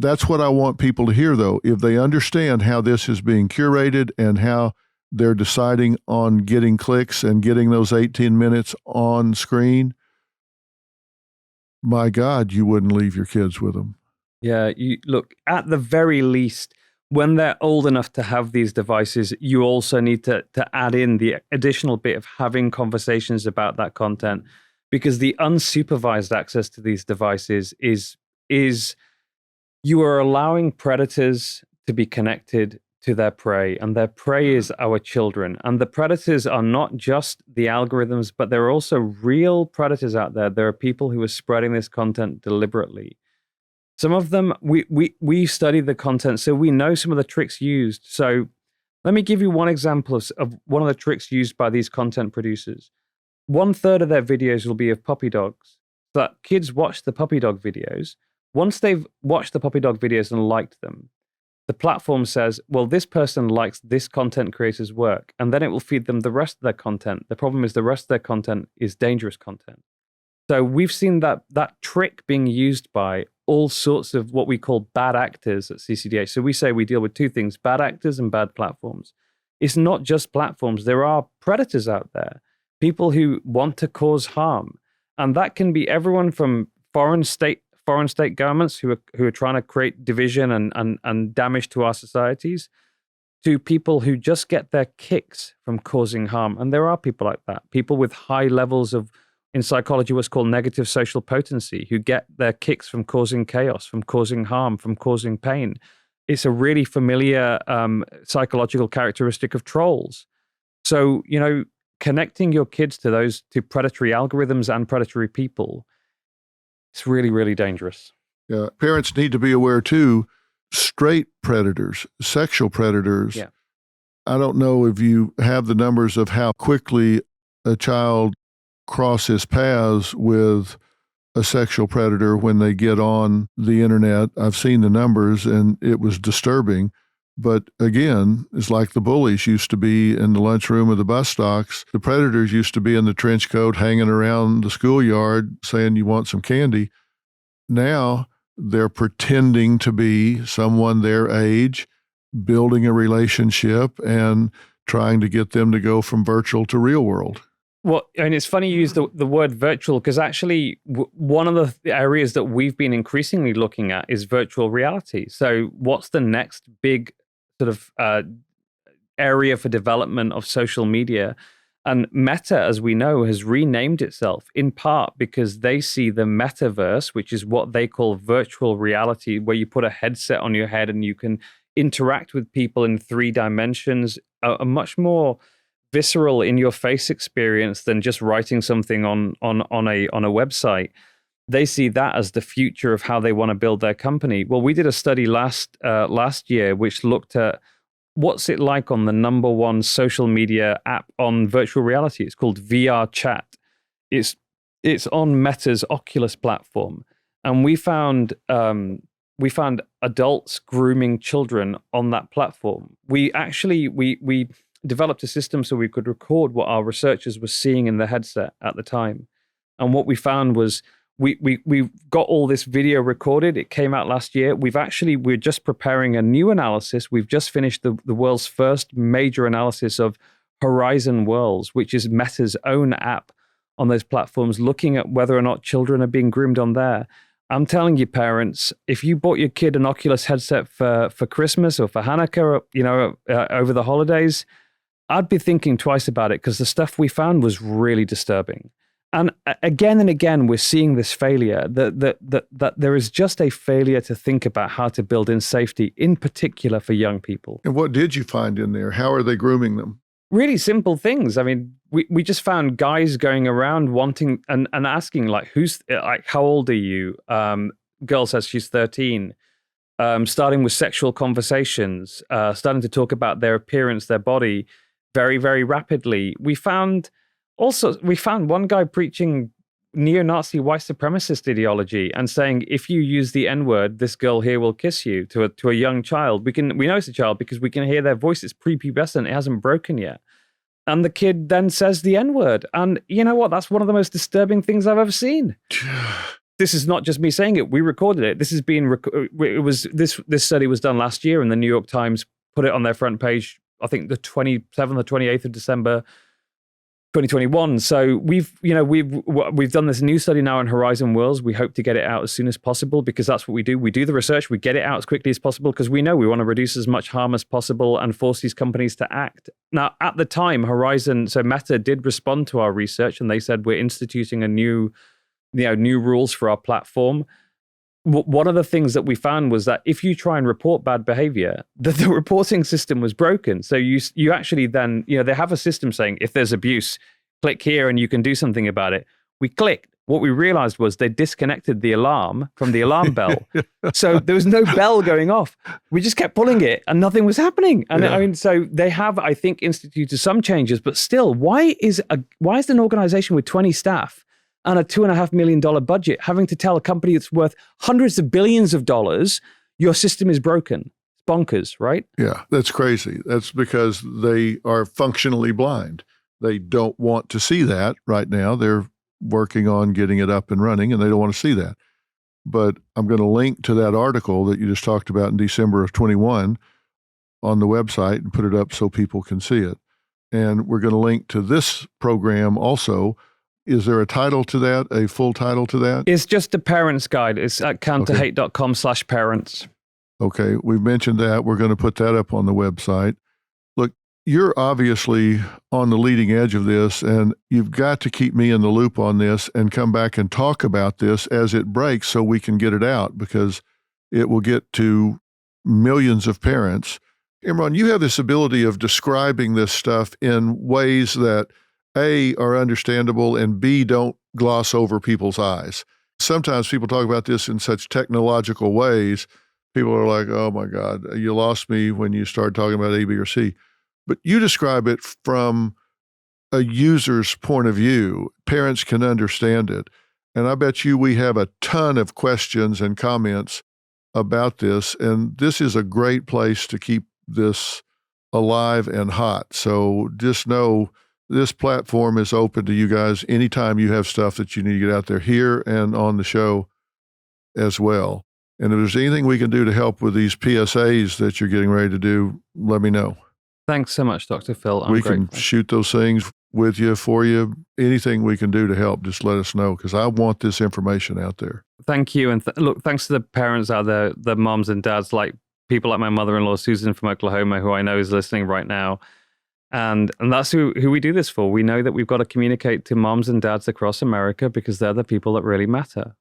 That's what I want people to hear, though. If they understand how this is being curated and how they're deciding on getting clicks and getting those 18 minutes on screen, my God, you wouldn't leave your kids with them. Yeah, you look, at the very least, when they're old enough to have these devices, you also need to add in the additional bit of having conversations about that content, because the unsupervised access to these devices is you are allowing predators to be connected to their prey, and their prey is our children. And the predators are not just the algorithms, but there are also real predators out there. There are people who are spreading this content deliberately. Some of them, we study the content, so we know some of the tricks used. So let me give you one example of one of the tricks used by these content producers. 1/3 of their videos will be of puppy dogs. So that kids watch the puppy dog videos. Once they've watched the puppy dog videos and liked them, the platform says, well, this person likes this content creator's work, and then it will feed them the rest of their content. The problem is the rest of their content is dangerous content. So we've seen that trick being used by all sorts of what we call bad actors at CCDH. So we say we deal with two things, bad actors and bad platforms. It's not just platforms. There are predators out there, people who want to cause harm. And that can be everyone from foreign state governments who are trying to create division and damage to our societies, to people who just get their kicks from causing harm. And there are people like that, people with high levels of, in psychology, what's called negative social potency, who get their kicks from causing chaos, from causing harm, from causing pain. It's a really familiar psychological characteristic of trolls. So, connecting your kids to predatory algorithms and predatory people, it's really, really dangerous. Yeah. Parents need to be aware too, straight predators, sexual predators. Yeah. I don't know if you have the numbers of how quickly a child crosses paths with a sexual predator when they get on the internet. I've seen the numbers and it was disturbing. But again, it's like the bullies used to be in the lunchroom of the bus stocks. The predators used to be in the trench coat hanging around the schoolyard saying, you want some candy. Now they're pretending to be someone their age, building a relationship and trying to get them to go from virtual to real world. Well, and it's funny you use the word virtual, because actually one of the areas that we've been increasingly looking at is virtual reality. So what's the next big sort of area for development of social media? And Meta, as we know, has renamed itself in part because they see the metaverse, which is what they call virtual reality, where you put a headset on your head and you can interact with people in 3 dimensions, a much more visceral in your face experience than just writing something on a website. They see that as the future of how they want to build their company. Well, we did a study last year which looked at what's it like on the #1 social media app on virtual reality. It's called VR Chat. It's on Meta's Oculus platform, and we found adults grooming children on that platform. We developed a system so we could record what our researchers were seeing in the headset at the time. And what we found was we got all this video recorded. It came out last year. We're just preparing a new analysis. We've just finished the world's first major analysis of Horizon Worlds, which is Meta's own app on those platforms, looking at whether or not children are being groomed on there. I'm telling you, parents, if you bought your kid an Oculus headset for Christmas or for Hanukkah, over the holidays, I'd be thinking twice about it, because the stuff we found was really disturbing. And again, we're seeing this failure, that there is just a failure to think about how to build in safety, in particular for young people. And what did you find in there? How are they grooming them? Really simple things. I mean, we just found guys going around wanting and asking, how old are you? Girl says she's 13. Starting with sexual conversations, starting to talk about their appearance, their body, very, very rapidly. We found one guy preaching neo-Nazi white supremacist ideology and saying, if you use the N-word, this girl here will kiss you, to a young child. We know it's a child because we can hear their voice. It's prepubescent. It hasn't broken yet. And the kid then says the N-word. And you know what? That's one of the most disturbing things I've ever seen. this is not just me saying it. We recorded it. This has been, this study was done last year, and the New York Times put it on their front page, I think the 27th or 28th of December, 2021. So we've done this new study now on Horizon Worlds. We hope to get it out as soon as possible, because that's what we do. We do the research, we get it out as quickly as possible, because we know we want to reduce as much harm as possible and force these companies to act. Now, at the time, Meta did respond to our research, and they said we're instituting a new rules for our platform. One of the things that we found was that if you try and report bad behavior, the reporting system was broken. So you actually then, they have a system saying, if there's abuse, click here and you can do something about it. We clicked. What we realized was they disconnected the alarm from the alarm bell. So there was no bell going off. We just kept pulling it and nothing was happening. And so they have, I think, instituted some changes, but still, why is an organization with 20 staff and a $2.5 million budget having to tell a company that's worth hundreds of billions of dollars, your system is broken? It's bonkers, right? Yeah, that's crazy. That's because they are functionally blind. They don't want to see that right now. They're working on getting it up and running, and they don't want to see that. But I'm going to link to that article that you just talked about in December of 21 on the website and put it up so people can see it. And we're going to link to this program also. Is there a title to that, a full title to that? It's just a parent's guide. It's at counterhate.com/parents. Okay, we've mentioned that. We're going to put that up on the website. Look, you're obviously on the leading edge of this, and you've got to keep me in the loop on this and come back and talk about this as it breaks so we can get it out, because it will get to millions of parents. Imran, you have this ability of describing this stuff in ways that A, are understandable, and B, don't gloss over people's eyes. Sometimes people talk about this in such technological ways. People are like, oh my God, you lost me when you started talking about A, B, or C. But you describe it from a user's point of view. Parents can understand it. And I bet you we have a ton of questions and comments about this. And this is a great place to keep this alive and hot. So just know this platform is open to you guys anytime you have stuff that you need to get out there here and on the show as well. And if there's anything we can do to help with these PSAs that you're getting ready to do, let me know. Thanks so much, Dr. Phil. We can shoot those things with you, for you. Anything we can do to help, just let us know, because I want this information out there. Thank you. And look, thanks to the parents out there, the moms and dads, like people like my mother-in-law, Susan from Oklahoma, who I know is listening right now. And that's who we do this for. We know that we've got to communicate to moms and dads across America, because they're the people that really matter.